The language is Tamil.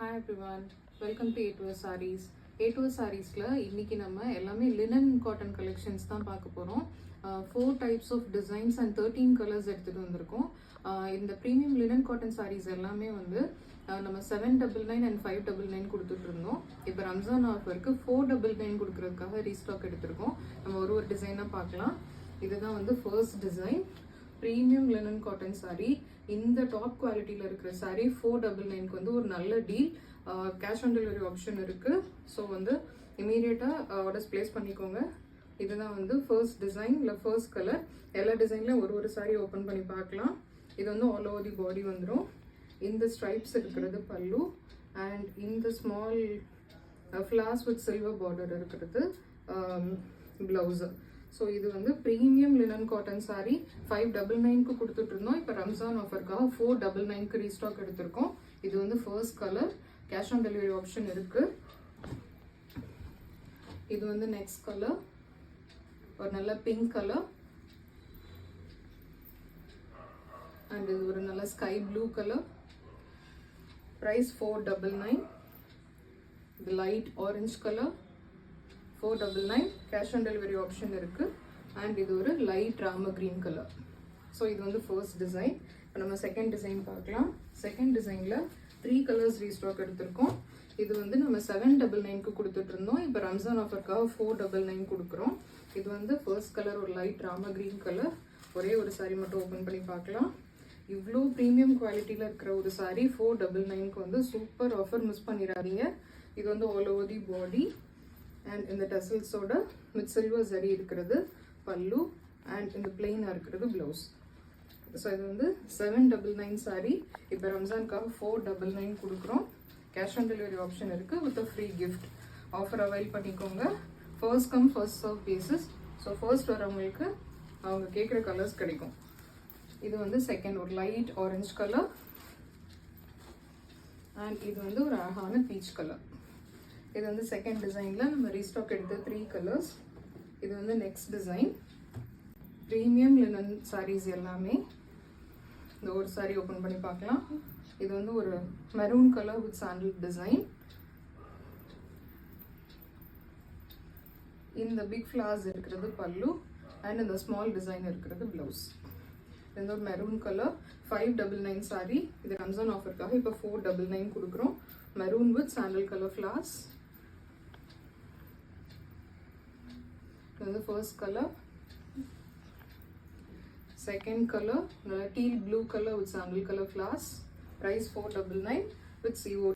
Hi everyone, welcome to A2S Sarees. A2S Sareesல இன்னைக்கு நம்ம எல்லாமே linen cotton collections தான் பார்க்க போறோம். 4 types of designs and 13 colors எடுத்துட்டு வந்திருக்கோம். இந்த premium linen cotton sarees எல்லாமே வந்து நம்ம 799 and 599 கொடுத்துட்டு இருந்தோம். இப்போ ரம்ஜான் ஆஃபருக்கு 499 கொடுக்கறதுக்காக ரீஸ்டாக் எடுத்திருக்கோம். நம்ம ஒரு டிசைனா பார்க்கலாம். இதுதான் வந்து first design. Premium linen cotton sari. இந்த டாப் குவாலிட்டியில் இருக்கிற சாரீ 499க்கு வந்து ஒரு நல்ல deal. Cash on delivery option இருக்குது. ஸோ வந்து இமீடியட்டாக ஆர்டர்ஸ் ப்ளேஸ் பண்ணிக்கோங்க. இதுதான் வந்து ஃபர்ஸ்ட் டிசைன் இல்லை ஃபர்ஸ்ட் கலர். எல்லா டிசைன்லையும் ஒரு சாரீ ஓப்பன் பண்ணி பார்க்கலாம். இது வந்து ஆல் ஓவர் தி பாடி வந்துடும். இந்த ஸ்ட்ரைப்ஸ் இருக்கிறது பல்லு அண்ட் இந்த small flaws with silver border இருக்கிறது ப்ளவுஸு. ஸோ இது வந்து ப்ரீமியம் லினன் காட்டன் சாரீ 599க்கு கொடுத்துட்டு இருந்தோம். இப்போ ரம்ஜான் ஆஃபருக்காக 499க்கு ரீஸ்டாக் எடுத்திருக்கோம். இது வந்து first colour. Cash on delivery option இருக்கு. இது வந்து நெக்ஸ்ட் கலர், ஒரு நல்ல பிங்க் கலர் அண்ட் இது ஒரு நல்ல ஸ்கை ப்ளூ கலர். ப்ரைஸ் 499. இது light orange colour 499. Cash on delivery option இருக்கு. அண்ட் இது ஒரு light Rama green colour. So இது வந்து ஃபர்ஸ்ட் டிசைன். இப்போ நம்ம செகண்ட் டிசைன் பார்க்கலாம். செகண்ட் டிசைனில் 3 கலர்ஸ் ரீஸ்டாக் எடுத்திருக்கோம். இது வந்து நம்ம 799க்கு கொடுத்துட்டு இருந்தோம். இப்போ ரம்ஜான் ஆஃபருக்காக 499 கொடுக்குறோம். இது வந்து ஃபர்ஸ்ட் கலர் ஒரு லைட் ராம கிரீன் கலர். ஒரே ஒரு சாரீ மட்டும் ஓப்பன் பண்ணி பார்க்கலாம். இவ்வளோ ப்ரீமியம் குவாலிட்டியில் இருக்கிற ஒரு சாரீ 499க்கு வந்து சூப்பர் ஆஃபர், மிஸ் பண்ணிடாதீங்க. இது வந்து all over the body and இந்த டசல்ஸோட வித் சில்வர் ஜரி இருக்கிறது பல்லு அண்ட் இந்த பிளெயினாக இருக்கிறது ப்ளவுஸ். ஸோ இது வந்து 799 சாரீ. இப்போ ரம்ஜானுக்காக 499 கொடுக்குறோம். கேஷ் ஆன் டெலிவரி ஆப்ஷன் இருக்குது with a free gift. Offer avail பண்ணிக்கோங்க. First come first serve basis. So first வரவங்களுக்கு அவங்க கேட்குற கலர்ஸ் கிடைக்கும். இது வந்து செகண்ட் ஒரு லைட் ஆரஞ்ச் கலர் அண்ட் இது வந்து ஒரு அழகான பீச் கலர். இது வந்து செகண்ட் டிசைனில் நம்ம ரீஸ்டாக் எடுத்த 3 கலர்ஸ். இது வந்து next design. Premium linen sarees எல்லாமே. இந்த ஒரு சாரீ ஓப்பன் பண்ணி பார்க்கலாம். இது வந்து ஒரு maroon colour with sandal design. இந்த பிக் ஃப்ளார்ஸ் இருக்கிறது பல்லு அண்ட் இந்த ஸ்மால் டிசைன் இருக்கிறது ப்ளவுஸ். இது வந்து ஒரு மெரூன் கலர் 599 சாரீ. இது ரம்ஜான் ஆஃபருக்காக இப்போ 499 கொடுக்குறோம். Maroon with sandal colour flowers. இது வந்து first colour. Second colour teal blue color with sandal color flowers. Price 499 with CO.